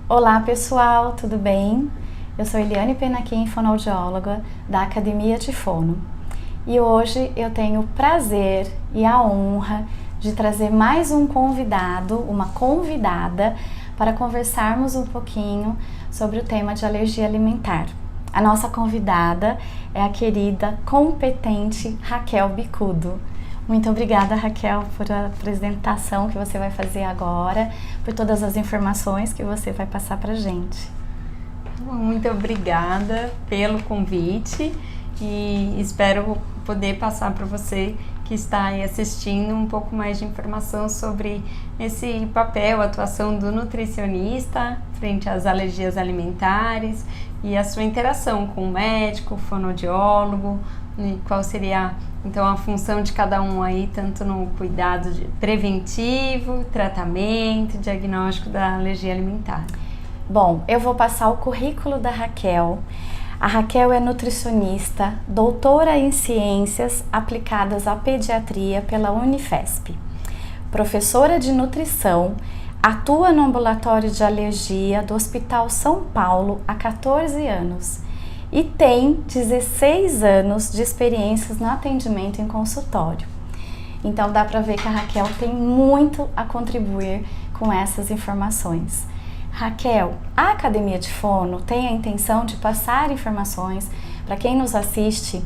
Olá pessoal, tudo bem? Eu sou Eliane Penaquim, fonoaudióloga da Academia de Fono. E hoje eu tenho o prazer e a honra de trazer mais um convidado, uma convidada, para conversarmos um pouquinho sobre o tema de alergia alimentar. A nossa convidada é a querida, competente Raquel Bicudo. Muito obrigada, Raquel, por a apresentação que você vai fazer agora, por todas as informações que você vai passar para a gente. Muito obrigada pelo convite e espero poder passar para você que está aí assistindo um pouco mais de informação sobre esse papel, atuação do nutricionista frente às alergias alimentares e a sua interação com o médico, o fonoaudiólogo, e qual seria então a função de cada um aí, tanto no cuidado preventivo, tratamento, diagnóstico da alergia alimentar. Bom, eu vou passar o currículo da Raquel. A Raquel é nutricionista, doutora em ciências aplicadas à pediatria pela Unifesp, professora de nutrição, atua no ambulatório de alergia do Hospital São Paulo há 14 anos e tem 16 anos de experiências no atendimento em consultório. Então dá para ver que a Raquel tem muito a contribuir com essas informações. Raquel, a Academia de Fono tem a intenção de passar informações para quem nos assiste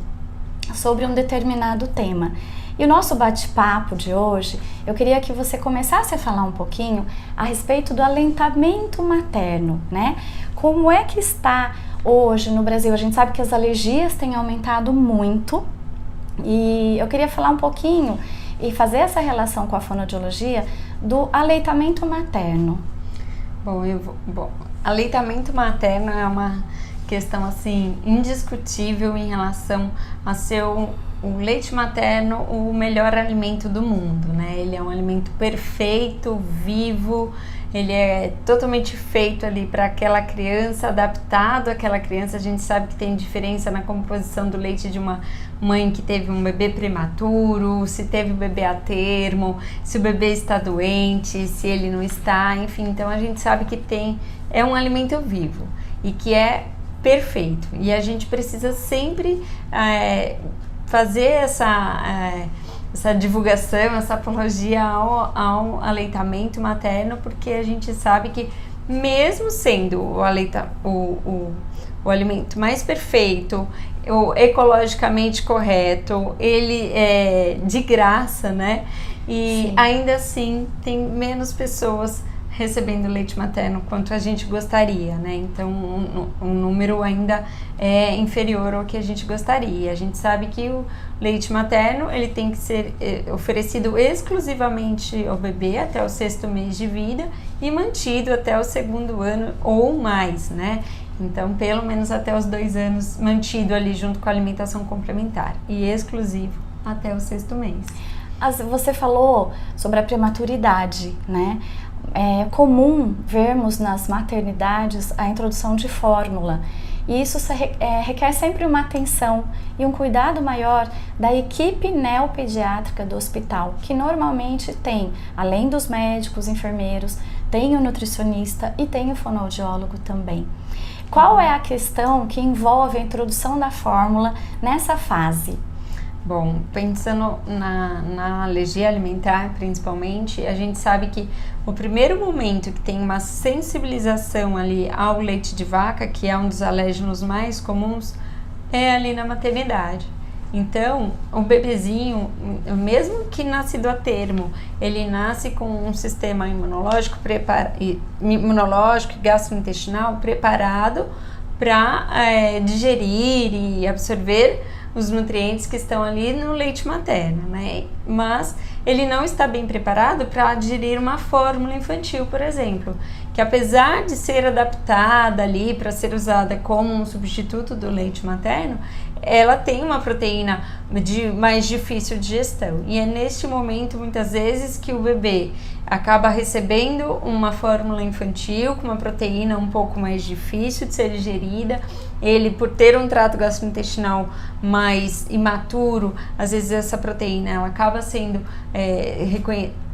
sobre um determinado tema. E o nosso bate-papo de hoje, eu queria que você começasse a falar um pouquinho a respeito do aleitamento materno, né? Como é que está hoje no Brasil? A gente sabe que as alergias têm aumentado muito e eu queria falar um pouquinho e fazer essa relação com a fonoaudiologia do aleitamento materno. Bom, aleitamento materno é uma questão assim indiscutível em relação a ser o leite materno o melhor alimento do mundo, né? Ele é um alimento perfeito, vivo, ele é totalmente feito ali para aquela criança, adaptado àquela criança. A gente sabe que tem diferença na composição do leite de uma mãe que teve um bebê prematuro, se teve o bebê a termo, se o bebê está doente, se ele não está, enfim. Então a gente sabe que é um alimento vivo e que é perfeito. E a gente precisa sempre fazer essa divulgação, essa apologia ao aleitamento materno, porque a gente sabe que mesmo sendo o alimento mais perfeito, o ecologicamente correto, ele é de graça, né? E sim, ainda assim tem menos pessoas recebendo leite materno quanto a gente gostaria, né? Então o número ainda é inferior ao que a gente gostaria. A gente sabe que o leite materno ele tem que ser oferecido exclusivamente ao bebê até o 6º mês de vida e mantido até o 2º ano ou mais, né? Então pelo menos até os 2 anos mantido ali junto com a alimentação complementar e exclusivo até o 6º mês. Você falou sobre a prematuridade, né? É comum vermos nas maternidades a introdução de fórmula e isso requer sempre uma atenção e um cuidado maior da equipe neopediátrica do hospital, que normalmente tem, além dos médicos, enfermeiros, tem o nutricionista e tem o fonoaudiólogo também. Qual é a questão que envolve a introdução da fórmula nessa fase? Bom, pensando na alergia alimentar principalmente, a gente sabe que o primeiro momento que tem uma sensibilização ali ao leite de vaca, que é um dos alérgenos mais comuns, é ali na maternidade. Então, o bebezinho, mesmo que nascido a termo, ele nasce com um sistema imunológico e gastrointestinal preparado para digerir e absorver os nutrientes que estão ali no leite materno, né? Mas ele não está bem preparado para digerir uma fórmula infantil, por exemplo, que apesar de ser adaptada ali para ser usada como um substituto do leite materno, ela tem uma proteína de mais difícil digestão. E é neste momento, muitas vezes, que o bebê acaba recebendo uma fórmula infantil com uma proteína um pouco mais difícil de ser digerida. Ele, por ter um trato gastrointestinal mais imaturo, às vezes essa proteína ela acaba sendo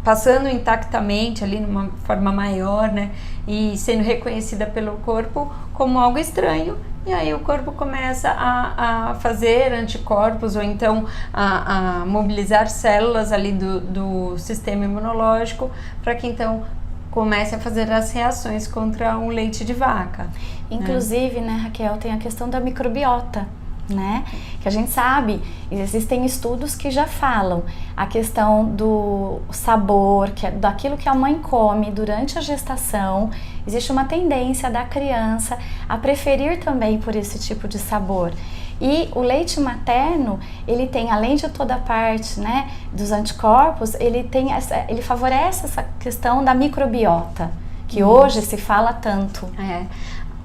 passando intactamente ali numa forma maior, né, e sendo reconhecida pelo corpo como algo estranho, e aí o corpo começa a fazer anticorpos ou então a mobilizar células ali do sistema imunológico para que então comece a fazer as reações contra o leite de vaca. Inclusive, né, Raquel, tem a questão da microbiota, né? Que a gente sabe, existem estudos que já falam a questão do sabor, daquilo que a mãe come durante a gestação. Existe uma tendência da criança a preferir também por esse tipo de sabor. E o leite materno, ele tem, além de toda a parte, né, dos anticorpos, ele favorece essa questão da microbiota, que hoje se fala tanto.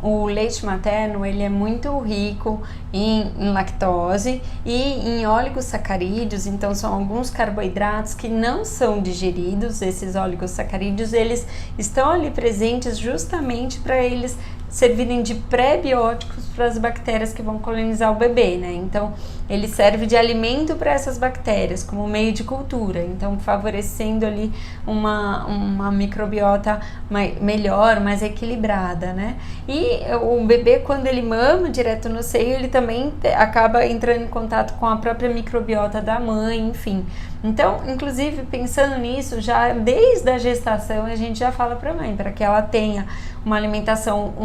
O leite materno, ele é muito rico em lactose e em oligosacarídeos, então são alguns carboidratos que não são digeridos. Esses oligosacarídeos, eles estão ali presentes justamente para eles servirem de pré-bióticos para as bactérias que vão colonizar o bebê, né? Então, ele serve de alimento para essas bactérias, como meio de cultura, então favorecendo ali uma microbiota melhor, mais equilibrada, né? E o bebê, quando ele mama direto no seio, ele também acaba entrando em contato com a própria microbiota da mãe, enfim. Então, inclusive, pensando nisso, já desde a gestação, a gente já fala para a mãe, para que ela tenha uma alimentação a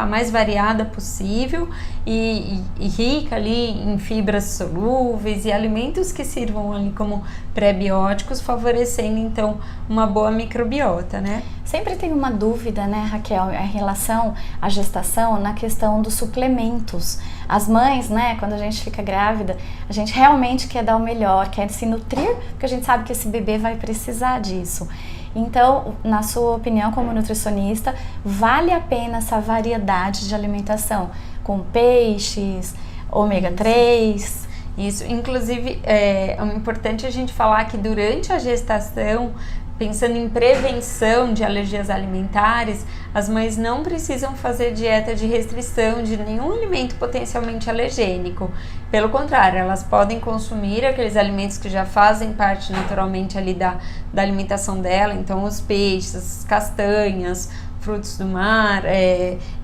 mais variada possível e rica ali em fibras solúveis e alimentos que sirvam ali como pré-bióticos, favorecendo então uma boa microbiota, né? Sempre tem uma dúvida, né, Raquel, em relação à gestação, na questão dos suplementos. As mães, né, quando a gente fica grávida, a gente realmente quer dar o melhor, quer se nutrir, porque a gente sabe que esse bebê vai precisar disso. Então, na sua opinião, como nutricionista, vale a pena essa variedade de alimentação com peixes, ômega 3? Isso, inclusive, é importante a gente falar que durante a gestação, pensando em prevenção de alergias alimentares, as mães não precisam fazer dieta de restrição de nenhum alimento potencialmente alergênico. Pelo contrário, elas podem consumir aqueles alimentos que já fazem parte naturalmente ali da alimentação dela, então os peixes, as castanhas, frutos do mar,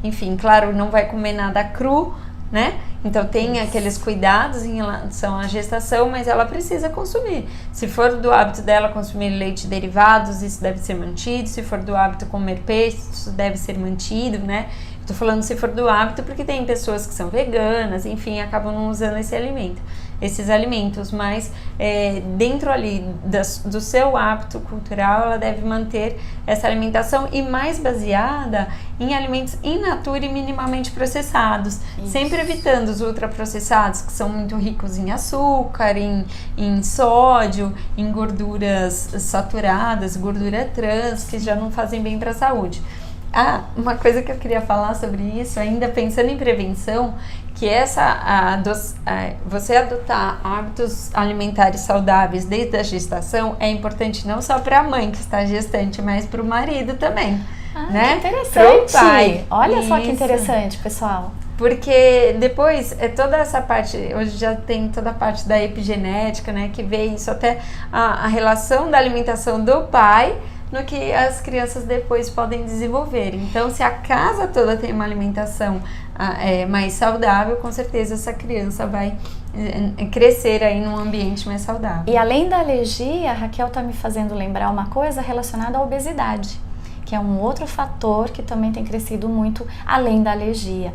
enfim, claro, não vai comer nada cru, né? Então tem aqueles cuidados em relação à gestação, mas ela precisa consumir. Se for do hábito dela consumir leite derivados, isso deve ser mantido. Se for do hábito comer peixe, isso deve ser mantido, né? Estou falando se for do hábito porque tem pessoas que são veganas, enfim, acabam não usando esses alimentos, mas dentro ali do seu hábito cultural, ela deve manter essa alimentação e mais baseada em alimentos in natura e minimamente processados, sempre evitando os ultraprocessados, que são muito ricos em açúcar, em sódio, em gorduras saturadas, gordura trans, que já não fazem bem para a saúde. Uma coisa que eu queria falar sobre isso, ainda pensando em prevenção, que você adotar hábitos alimentares saudáveis desde a gestação é importante não só para a mãe que está gestante, mas para o marido também. Né? Que interessante! Pro pai. Olha só que interessante, pessoal. Porque depois, toda essa parte, hoje já tem toda a parte da epigenética, né, que vê isso até a relação da alimentação do pai no que as crianças depois podem desenvolver. Então, se a casa toda tem uma alimentação mais saudável, com certeza essa criança vai crescer aí num ambiente mais saudável. E além da alergia, a Raquel está me fazendo lembrar uma coisa relacionada à obesidade, que é um outro fator que também tem crescido muito além da alergia.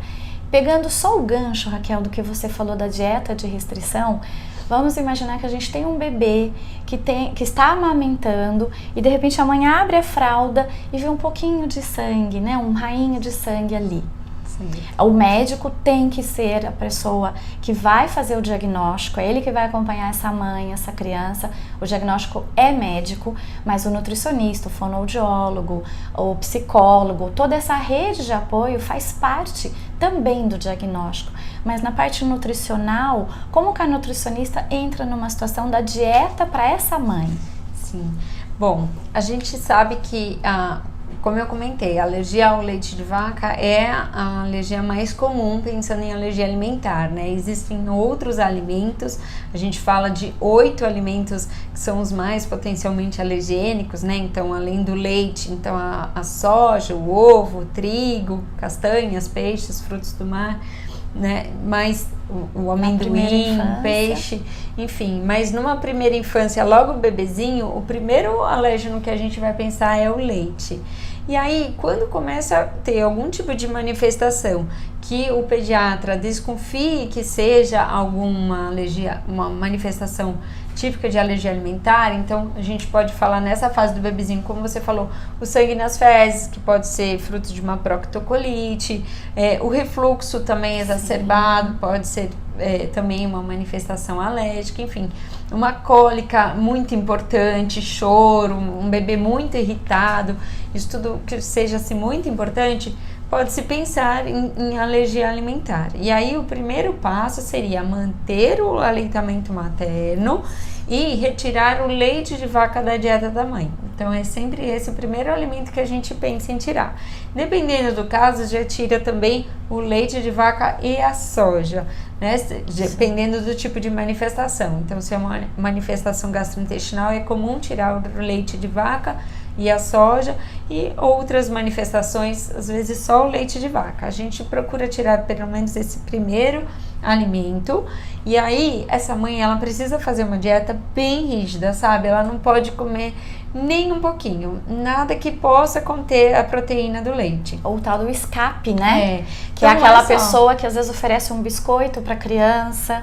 Pegando só o gancho, Raquel, do que você falou da dieta de restrição, vamos imaginar que a gente tem um bebê que está amamentando e de repente a mãe abre a fralda e vê um pouquinho de sangue, né? Um rainho de sangue ali. Sim. O médico tem que ser a pessoa que vai fazer o diagnóstico, é ele que vai acompanhar essa mãe, essa criança. O diagnóstico é médico, mas o nutricionista, o fonoaudiólogo, o psicólogo, toda essa rede de apoio faz parte também do diagnóstico. Mas na parte nutricional, como que a nutricionista entra numa situação da dieta para essa mãe? Sim. Bom, a gente sabe que como eu comentei, a alergia ao leite de vaca é a alergia mais comum pensando em alergia alimentar, né? Existem outros alimentos, a gente fala de 8 alimentos que são os mais potencialmente alergênicos, né? Então, além do leite, então a soja, o ovo, o trigo, castanhas, peixes, frutos do mar, né? Mas o amendoim, peixe, enfim. Mas numa primeira infância, logo o bebezinho, o primeiro alérgeno que a gente vai pensar é o leite. E aí, quando começa a ter algum tipo de manifestação que o pediatra desconfie que seja alguma alergia, uma manifestação típica de alergia alimentar, então a gente pode falar nessa fase do bebezinho, como você falou, o sangue nas fezes, que pode ser fruto de uma proctocolite, o refluxo também exacerbado, pode ser também uma manifestação alérgica, enfim, uma cólica muito importante, choro, um bebê muito irritado, isso tudo que seja assim, muito importante, pode-se pensar em alergia alimentar. E aí o primeiro passo seria manter o aleitamento materno e retirar o leite de vaca da dieta da mãe. Então é sempre esse o primeiro alimento que a gente pensa em tirar. Dependendo do caso, já tira também o leite de vaca e a soja, né? Dependendo do tipo de manifestação. Então, se é uma manifestação gastrointestinal, é comum tirar o leite de vaca e a soja, e outras manifestações, às vezes só o leite de vaca. A gente procura tirar pelo menos esse primeiro alimento, e aí essa mãe, ela precisa fazer uma dieta bem rígida, sabe? Ela não pode comer nem um pouquinho, nada que possa conter a proteína do leite. Ou o tal do escape, né? Que então, é aquela pessoa que às vezes oferece um biscoito para criança.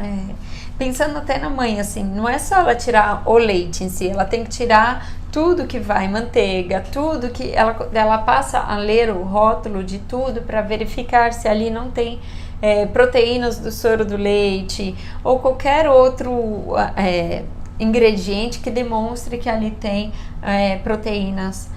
Pensando até na mãe, assim, não é só ela tirar o leite em si, ela tem que tirar tudo que vai, manteiga, tudo que ela passa a ler o rótulo de tudo para verificar se ali não tem proteínas do soro do leite ou qualquer outro ingrediente que demonstre que ali tem proteínas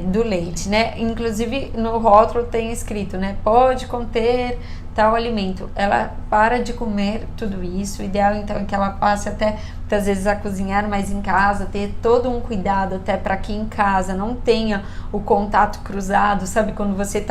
do leite, né? Inclusive no rótulo tem escrito, né? Pode conter tal alimento. Ela para de comer tudo isso. O ideal então é que ela passe até muitas vezes a cozinhar mais em casa, ter todo um cuidado até para que em casa não tenha o contato cruzado, sabe? Quando você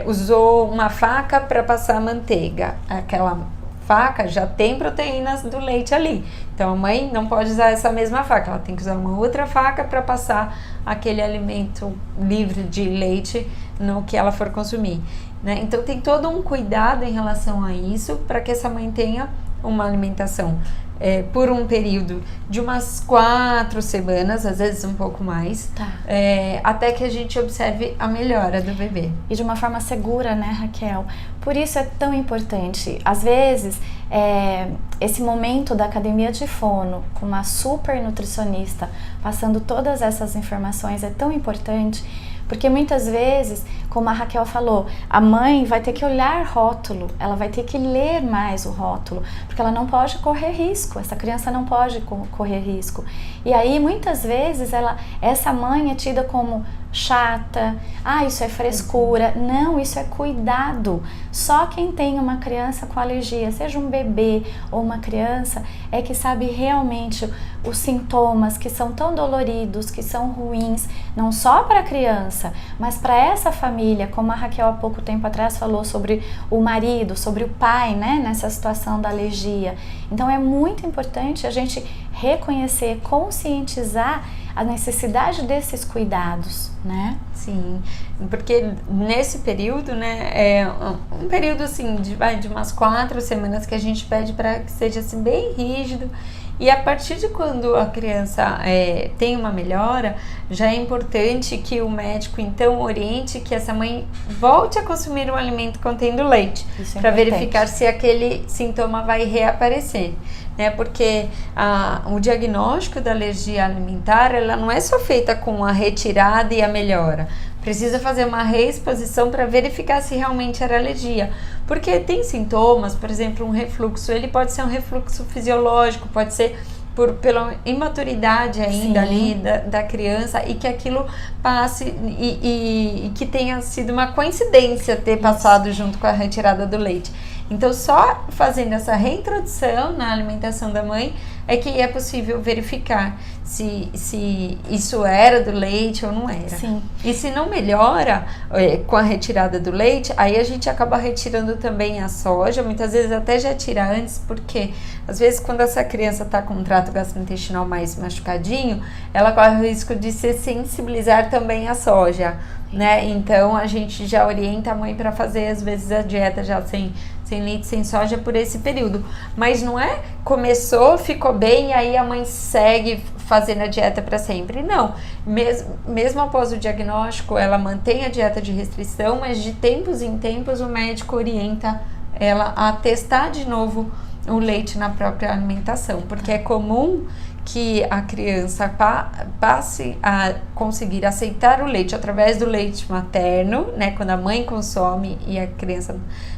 usou uma faca para passar manteiga, aquela faca já tem proteínas do leite ali. Então a mãe não pode usar essa mesma faca, ela tem que usar uma outra faca para passar aquele alimento livre de leite no que ela for consumir, né? Então tem todo um cuidado em relação a isso para que essa mãe tenha uma alimentação por um período de umas 4 semanas, às vezes um pouco mais, até que a gente observe a melhora do bebê. E de uma forma segura, né, Raquel? Por isso é tão importante. Às vezes, esse momento da academia de fono, com uma super nutricionista, passando todas essas informações, é tão importante, porque muitas vezes, como a Raquel falou, a mãe vai ter que olhar rótulo, ela vai ter que ler mais o rótulo, porque ela não pode correr risco, essa criança não pode correr risco. E aí, muitas vezes, essa mãe é tida como chata, isso é frescura. Não, isso é cuidado. Só quem tem uma criança com alergia, seja um bebê ou uma criança, é que sabe realmente os sintomas que são tão doloridos, que são ruins, não só para a criança, mas para essa família, como a Raquel há pouco tempo atrás falou sobre o marido, sobre o pai, né, nessa situação da alergia. Então é muito importante a gente reconhecer, conscientizar a necessidade desses cuidados, né? Sim, porque nesse período, né, é um período assim de umas 4 semanas que a gente pede para que seja assim bem rígido. E a partir de quando a criança tem uma melhora, já é importante que o médico então oriente que essa mãe volte a consumir um alimento contendo leite, para verificar se aquele sintoma vai reaparecer, né? Porque o diagnóstico da alergia alimentar, ela não é só feita com a retirada e a melhora. Precisa fazer uma reexposição para verificar se realmente era alergia. Porque tem sintomas, por exemplo, um refluxo, ele pode ser um refluxo fisiológico, pode ser pela imaturidade ainda ali da criança, e que aquilo passe e que tenha sido uma coincidência ter passado junto com a retirada do leite. Então, só fazendo essa reintrodução na alimentação da mãe, é que é possível verificar se isso era do leite ou não era. Sim. E se não melhora com a retirada do leite, aí a gente acaba retirando também a soja, muitas vezes até já tira antes, porque às vezes quando essa criança está com um trato gastrointestinal mais machucadinho, ela corre o risco de se sensibilizar também à soja, né? Então a gente já orienta a mãe para fazer às vezes a dieta já sem leite, sem soja por esse período. Mas não é começou, ficou bem e aí a mãe segue fazendo a dieta para sempre. Não, mesmo após o diagnóstico, ela mantém a dieta de restrição, mas de tempos em tempos o médico orienta ela a testar de novo o leite na própria alimentação, porque é comum que a criança passe a conseguir aceitar o leite através do leite materno, né, quando a mãe consome e a criança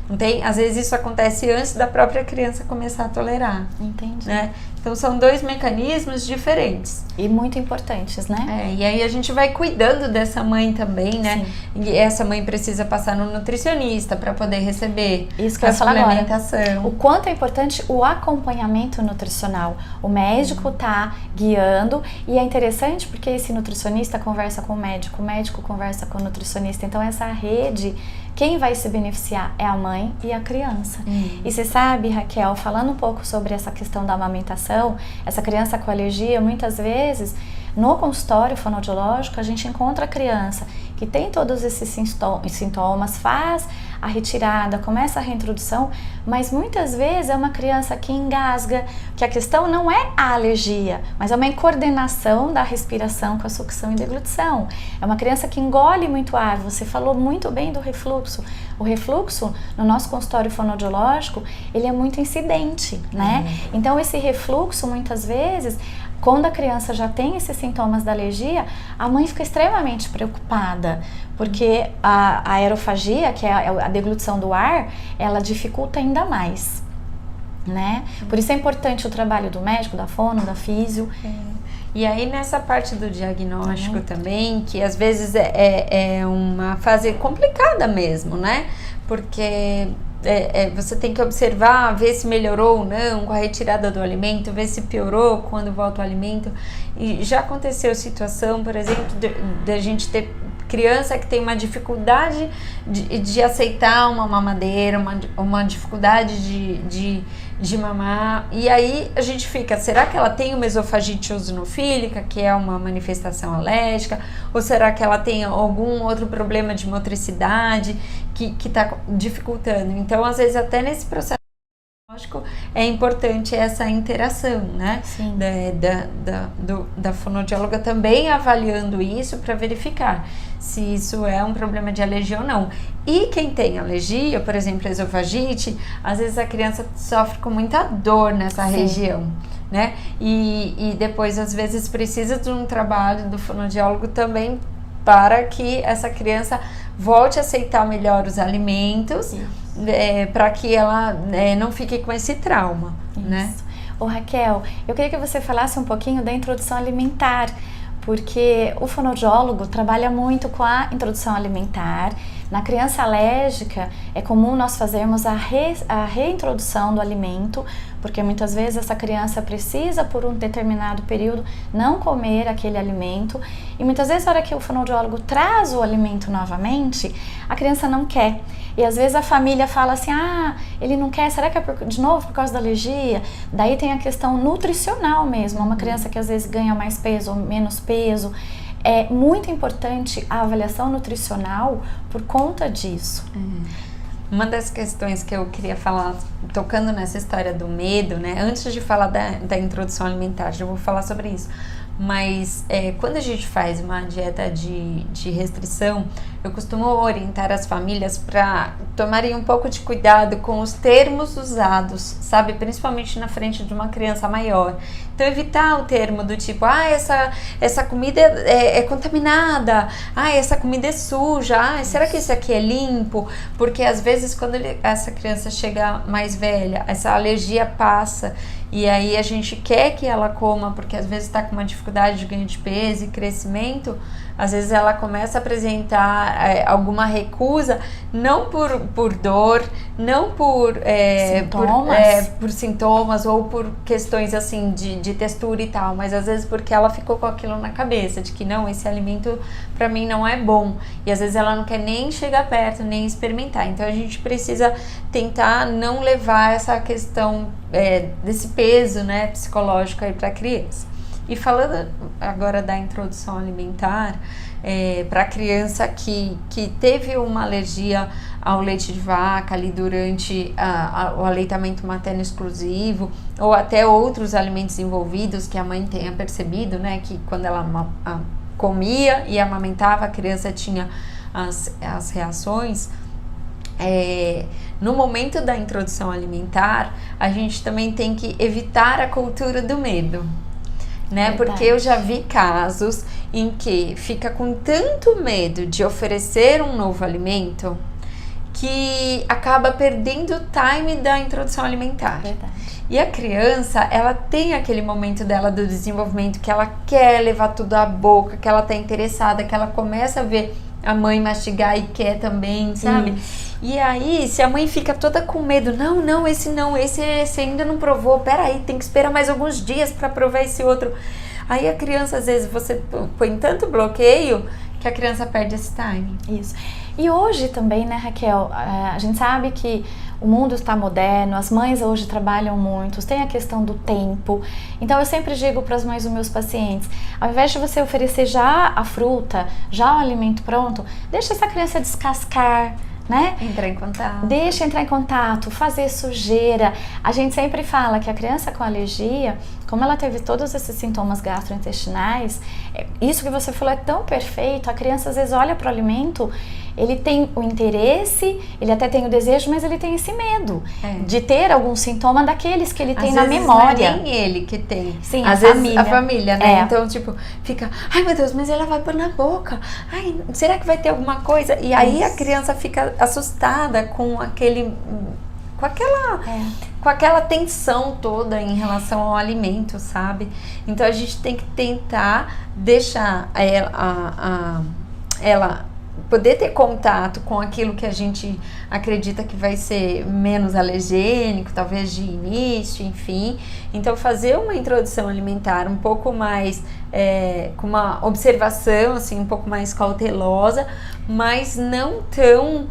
não tem, às vezes isso acontece antes da própria criança começar a tolerar. Entendi. Né? Então são dois mecanismos diferentes. E muito importantes, né? E aí a gente vai cuidando dessa mãe também, né? Sim. E essa mãe precisa passar no nutricionista para poder receber isso que eu ia falar suplementação. Agora. O quanto é importante o acompanhamento nutricional. O médico tá guiando e é interessante porque esse nutricionista conversa com o médico conversa com o nutricionista. Então essa rede, quem vai se beneficiar é a mãe e a criança. E você sabe, Raquel, falando um pouco sobre essa questão da amamentação, essa criança com alergia, muitas vezes, no consultório fonoaudiológico, a gente encontra a criança que tem todos esses sintomas, faz a retirada, começa a reintrodução, mas muitas vezes é uma criança que engasga, que a questão não é a alergia, mas é uma incoordenação da respiração com a sucção e deglutição. É uma criança que engole muito ar. Você falou muito bem do refluxo. O refluxo, no nosso consultório fonoaudiológico, ele é muito incidente, né? Então, esse refluxo, muitas vezes, quando a criança já tem esses sintomas da alergia, a mãe fica extremamente preocupada, porque a aerofagia, que é a deglutição do ar, ela dificulta ainda mais, né? Por isso é importante o trabalho do médico, da fono, da físio. E aí nessa parte do diagnóstico também, que às vezes é uma fase complicada mesmo, né? Porque você tem que observar, ver se melhorou ou não com a retirada do alimento, ver se piorou quando volta o alimento. E já aconteceu situação, por exemplo, de a gente ter criança que tem uma dificuldade de aceitar uma mamadeira, uma dificuldade de mamar, e aí a gente fica, será que ela tem uma esofagite eosinofílica, que é uma manifestação alérgica, ou será que ela tem algum outro problema de motricidade que está dificultando? Então, às vezes, até nesse processo diagnóstico é importante essa interação, né? Sim. Da fonoaudióloga também avaliando isso para verificar se isso é um problema de alergia ou não. E quem tem alergia, por exemplo, esofagite, às vezes a criança sofre com muita dor nessa região, né? E depois, às vezes, precisa de um trabalho do fonoaudiólogo também para que essa criança volte a aceitar melhor os alimentos, para que ela não fique com esse trauma, né? Ô Raquel, eu queria que você falasse um pouquinho da introdução alimentar, porque o fonoaudiólogo trabalha muito com a introdução alimentar. Na criança alérgica, é comum nós fazermos a reintrodução do alimento, porque muitas vezes essa criança precisa, por um determinado período, não comer aquele alimento. E muitas vezes, na hora que o fonoaudiólogo traz o alimento novamente, a criança não quer. E às vezes a família fala assim, ele não quer, será que é de novo por causa da alergia? Daí tem a questão nutricional mesmo, uma criança que às vezes ganha mais peso ou menos peso. É muito importante a avaliação nutricional por conta disso. Uma das questões que eu queria falar, tocando nessa história do medo, né? Antes de falar da introdução alimentar, já vou falar sobre isso. Mas quando a gente faz uma dieta de restrição, eu costumo orientar as famílias para tomarem um pouco de cuidado com os termos usados, sabe? Principalmente na frente de uma criança maior. Então, evitar o termo do tipo, essa comida é contaminada, essa comida é suja, será que isso aqui é limpo? Porque às vezes quando essa criança chega mais velha, essa alergia passa e aí a gente quer que ela coma, porque às vezes está com uma dificuldade de ganho de peso e crescimento, às vezes ela começa a apresentar alguma recusa, não por dor, não por sintomas ou por questões assim de textura e tal, mas às vezes porque ela ficou com aquilo na cabeça, de que não, esse alimento para mim não é bom, e às vezes ela não quer nem chegar perto, nem experimentar. Então a gente precisa tentar não levar essa questão desse peso, né, psicológico aí para a criança. E falando agora da introdução alimentar, para a criança que teve uma alergia ao leite de vaca ali durante o aleitamento materno exclusivo, ou até outros alimentos envolvidos que a mãe tenha percebido, né, que quando ela comia e amamentava, a criança tinha as reações. No momento da introdução alimentar, a gente também tem que evitar a cultura do medo, né? Porque eu já vi casos em que fica com tanto medo de oferecer um novo alimento que acaba perdendo o time da introdução alimentar. Verdade. E a criança, ela tem aquele momento dela do desenvolvimento que ela quer levar tudo à boca, que ela tá interessada, que ela começa a ver a mãe mastigar e quer também, sabe? E aí, se a mãe fica toda com medo, esse ainda não provou, peraí, tem que esperar mais alguns dias para provar esse outro. Aí a criança, às vezes, você põe tanto bloqueio que a criança perde esse time. Isso. E hoje também, né, Raquel, a gente sabe que o mundo está moderno, as mães hoje trabalham muito, tem a questão do tempo. Então eu sempre digo para as mães dos meus pacientes, ao invés de você oferecer já a fruta, já o alimento pronto, deixa essa criança descascar, né? Entrar em contato. Deixa entrar em contato, fazer sujeira. A gente sempre fala que a criança com alergia, como ela teve todos esses sintomas gastrointestinais, isso que você falou é tão perfeito. A criança às vezes olha para o alimento, ele tem o interesse, ele até tem o desejo, mas ele tem esse medo de ter algum sintoma daqueles que ele tem na memória. Não é nem ele que tem. Sim, às a vezes família. A família, né? Então, tipo, fica, ai meu Deus, mas ela vai pôr na boca. Ai, será que vai ter alguma coisa? E aí a criança fica assustada com aquela tensão toda em relação ao alimento, sabe? Então a gente tem que tentar deixar ela poder ter contato com aquilo que a gente acredita que vai ser menos alergênico, talvez de início, enfim. Então fazer uma introdução alimentar um pouco mais com uma observação assim, um pouco mais cautelosa, mas não tão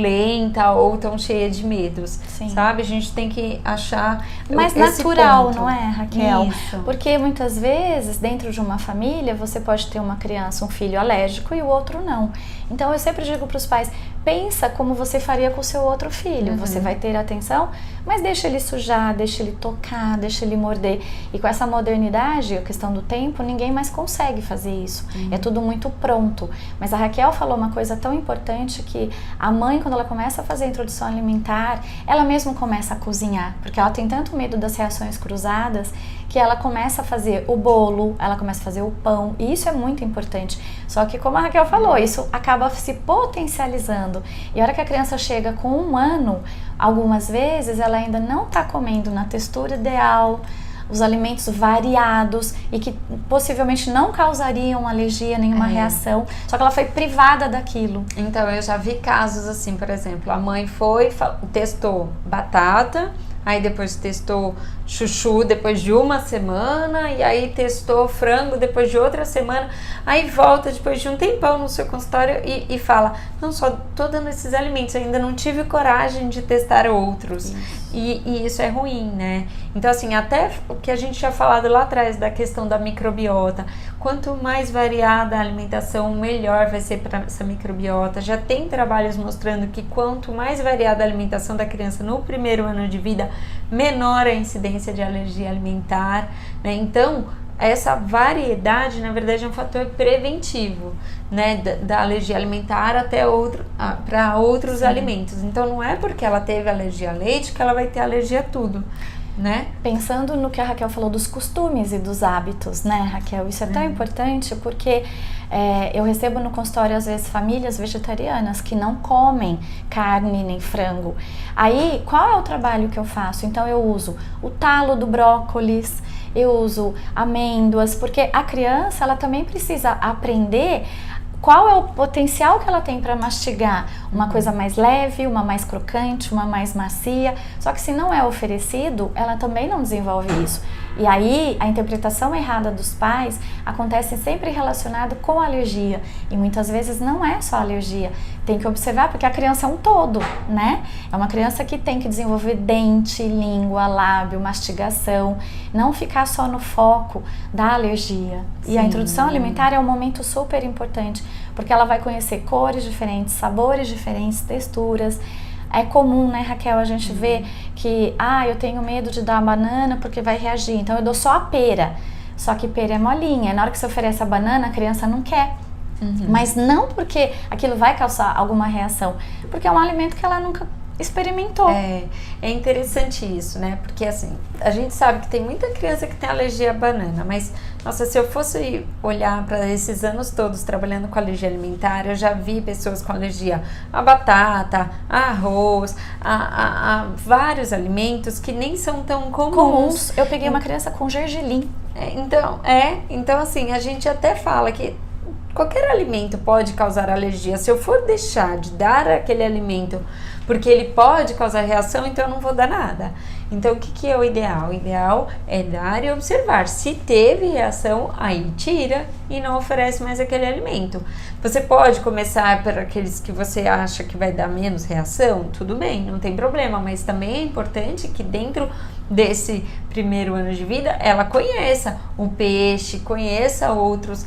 lenta ou tão cheia de medos. Sim. Sabe? A gente tem que achar mais natural, ponto. Não é, Raquel? Isso. Porque muitas vezes dentro de uma família você pode ter uma criança, um filho alérgico e o outro não. Então eu sempre digo para os pais, pensa como você faria com o seu outro filho. Você vai ter atenção, mas deixa ele sujar, deixa ele tocar, deixa ele morder. E com essa modernidade, a questão do tempo, ninguém mais consegue fazer isso. É tudo muito pronto. Mas a Raquel falou uma coisa tão importante que a mãe, quando ela começa a fazer a introdução alimentar, ela mesma começa a cozinhar, porque ela tem tanto medo das reações cruzadas que ela começa a fazer o bolo, ela começa a fazer o pão, e isso é muito importante. Só que, como a Raquel falou, isso acaba se potencializando. E a hora que a criança chega com 1 ano, algumas vezes ela ainda não está comendo na textura ideal, os alimentos variados e que possivelmente não causariam alergia, nenhuma reação, só que ela foi privada daquilo. Então eu já vi casos assim, por exemplo, a mãe testou batata, aí depois testou chuchu depois de 1 semana, e aí testou frango depois de outra semana, aí volta depois de um tempão no seu consultório e fala, não, só tô dando esses alimentos, ainda não tive coragem de testar outros. E isso é ruim, né? Então assim, até o que a gente tinha falado lá atrás da questão da microbiota, quanto mais variada a alimentação, melhor vai ser para essa microbiota. Já tem trabalhos mostrando que quanto mais variada a alimentação da criança no primeiro ano de vida, menor a incidência de alergia alimentar, né? Então, essa variedade, na verdade, é um fator preventivo, né? Da alergia alimentar até para outros alimentos. Então, não é porque ela teve alergia a leite que ela vai ter alergia a tudo, né? Pensando no que a Raquel falou dos costumes e dos hábitos, né, Raquel? Isso é tão importante porque eu recebo no consultório, às vezes, famílias vegetarianas que não comem carne nem frango. Aí, qual é o trabalho que eu faço? Então, eu uso o talo do brócolis, eu uso amêndoas, porque a criança ela também precisa aprender qual é o potencial que ela tem para mastigar uma coisa mais leve, uma mais crocante, uma mais macia. Só que se não é oferecido, ela também não desenvolve isso. E aí a interpretação errada dos pais acontece sempre relacionado com a alergia. E muitas vezes não é só alergia. Tem que observar porque a criança é um todo, né? É uma criança que tem que desenvolver dente, língua, lábio, mastigação. Não ficar só no foco da alergia. Sim. E a introdução alimentar é um momento super importante, porque ela vai conhecer cores diferentes, sabores diferentes, texturas. É comum, né, Raquel, a gente vê que, eu tenho medo de dar a banana porque vai reagir, então eu dou só a pera. Só que pera é molinha, na hora que você oferece a banana, a criança não quer. Mas não porque aquilo vai causar alguma reação, porque é um alimento que ela nunca experimentou. É interessante isso, né? Porque assim, a gente sabe que tem muita criança que tem alergia à banana, mas, nossa, se eu fosse olhar para esses anos todos trabalhando com alergia alimentar, eu já vi pessoas com alergia à batata, a arroz, a vários alimentos que nem são tão comuns. Eu peguei uma criança com gergelim. Então assim, a gente até fala que qualquer alimento pode causar alergia. Se eu for deixar de dar aquele alimento porque ele pode causar reação, então eu não vou dar nada. Então o que é o ideal? O ideal é dar e observar. Se teve reação, aí tira e não oferece mais aquele alimento. Você pode começar por aqueles que você acha que vai dar menos reação, tudo bem, não tem problema, mas também é importante que dentro desse primeiro ano de vida, ela conheça o peixe, conheça outros,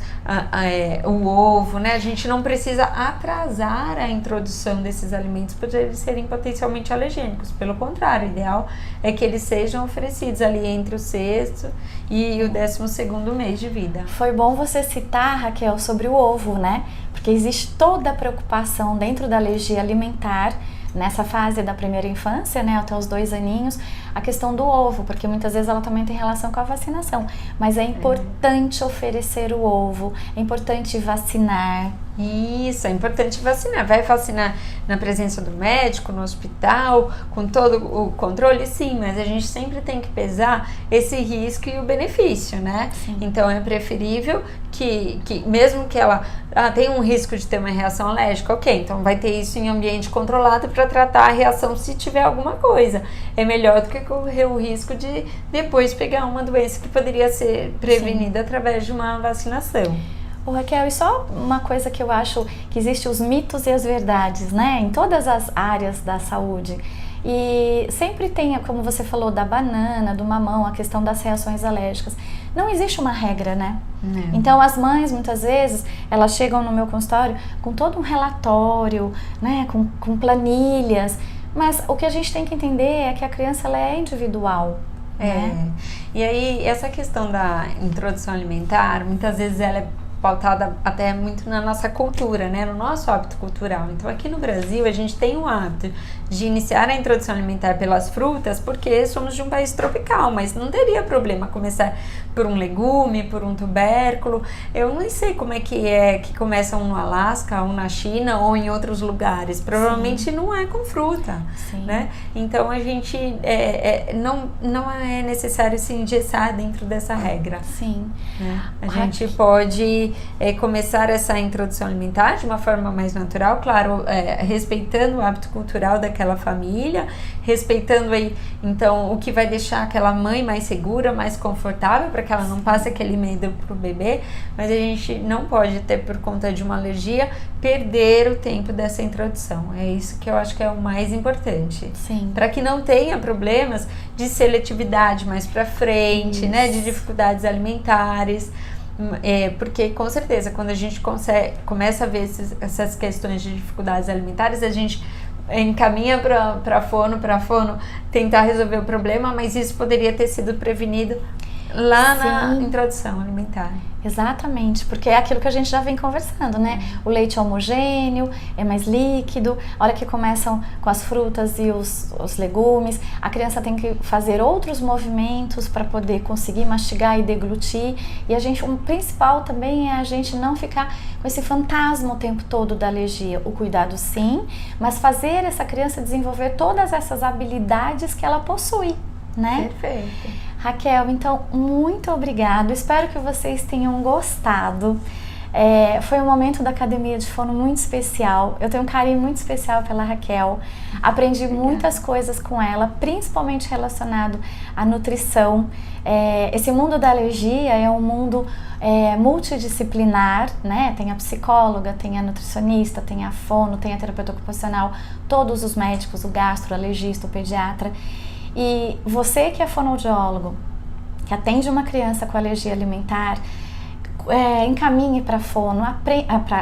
o ovo, né? A gente não precisa atrasar a introdução desses alimentos por eles serem potencialmente alergênicos. Pelo contrário, o ideal é que eles sejam oferecidos ali entre o 6º e o 12º mês de vida. Foi bom você citar, Raquel, sobre o ovo, né? Porque existe toda a preocupação dentro da alergia alimentar nessa fase da primeira infância, né, até os 2 aninhos, a questão do ovo, porque muitas vezes ela também tem relação com a vacinação, mas é importante oferecer o ovo, é importante vacinar. Isso, é importante vacinar. Vai vacinar na presença do médico, no hospital, com todo o controle? Sim, mas a gente sempre tem que pesar esse risco e o benefício, né? Sim. Então é preferível que mesmo que ela tenha um risco de ter uma reação alérgica, ok, então vai ter isso em ambiente controlado para tratar a reação se tiver alguma coisa. É melhor do que correr o risco de depois pegar uma doença que poderia ser prevenida através de uma vacinação. Ô Raquel, e só uma coisa que eu acho que existe os mitos e as verdades, né? Em todas as áreas da saúde. E sempre tem, como você falou, da banana, do mamão, a questão das reações alérgicas. Não existe uma regra, né? Não. Então as mães, muitas vezes, elas chegam no meu consultório com todo um relatório, né? Com planilhas. Mas o que a gente tem que entender é que a criança ela é individual. Né? E aí, essa questão da introdução alimentar, muitas vezes ela é pautada até muito na nossa cultura, né? No nosso hábito cultural. Então, aqui no Brasil, a gente tem o hábito de iniciar a introdução alimentar pelas frutas, porque somos de um país tropical, mas não teria problema começar por um legume, por um tubérculo. Eu não sei como é que começam no Alasca, ou na China, ou em outros lugares. Provavelmente não é com fruta, né? Então, a gente não é necessário se engessar dentro dessa regra. Sim. Né? A gente pode começar essa introdução alimentar de uma forma mais natural, claro, respeitando o hábito cultural daquela família, respeitando aí, então, o que vai deixar aquela mãe mais segura, mais confortável, para que ela não passe aquele medo pro bebê, mas a gente não pode ter, por conta de uma alergia, perder o tempo dessa introdução. É isso que eu acho que é o mais importante. Sim. Para que não tenha problemas de seletividade mais para frente, né, de dificuldades alimentares. Porque com certeza quando a gente começa a ver essas questões de dificuldades alimentares, a gente encaminha para fono tentar resolver o problema, mas isso poderia ter sido prevenido lá na introdução alimentar. Exatamente, porque é aquilo que a gente já vem conversando, né? O leite é homogêneo, é mais líquido, a hora que começam com as frutas e os legumes, a criança tem que fazer outros movimentos para poder conseguir mastigar e deglutir. E o principal também é a gente não ficar com esse fantasma o tempo todo da alergia. O cuidado sim, mas fazer essa criança desenvolver todas essas habilidades que ela possui, né? Perfeito. Raquel, então, muito obrigado. Espero que vocês tenham gostado. Foi um momento da Academia de Fono muito especial. Eu tenho um carinho muito especial pela Raquel. Aprendi muitas coisas com ela, principalmente relacionado à nutrição. Esse mundo da alergia é um mundo multidisciplinar, né? Tem a psicóloga, tem a nutricionista, tem a fono, tem a terapeuta ocupacional, todos os médicos, o gastro, o alergista, o pediatra. E você que é fonoaudiólogo, que atende uma criança com alergia alimentar, encaminhe para a fono,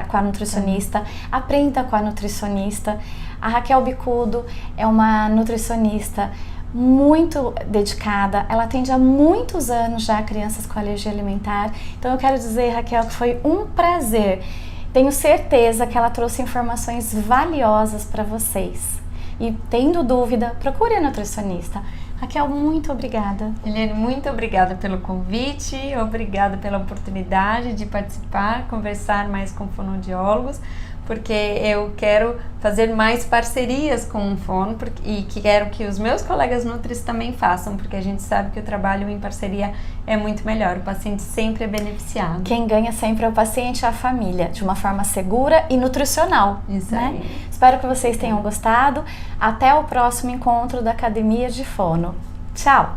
com a nutricionista, aprenda com a nutricionista. A Raquel Bicudo é uma nutricionista muito dedicada, ela atende há muitos anos já crianças com alergia alimentar. Então eu quero dizer, Raquel, que foi um prazer. Tenho certeza que ela trouxe informações valiosas para vocês. E tendo dúvida, procure a nutricionista. Raquel, muito obrigada. Eliane, muito obrigada pelo convite, obrigada pela oportunidade de participar, conversar mais com fonoaudiólogos, porque eu quero fazer mais parcerias com o fono e quero que os meus colegas nutris também façam, porque a gente sabe que o trabalho em parceria é muito melhor, o paciente sempre é beneficiado. Quem ganha sempre é o paciente e a família, de uma forma segura e nutricional. Isso né? aí. Espero que vocês tenham gostado. Até o próximo encontro da Academia de Fono. Tchau!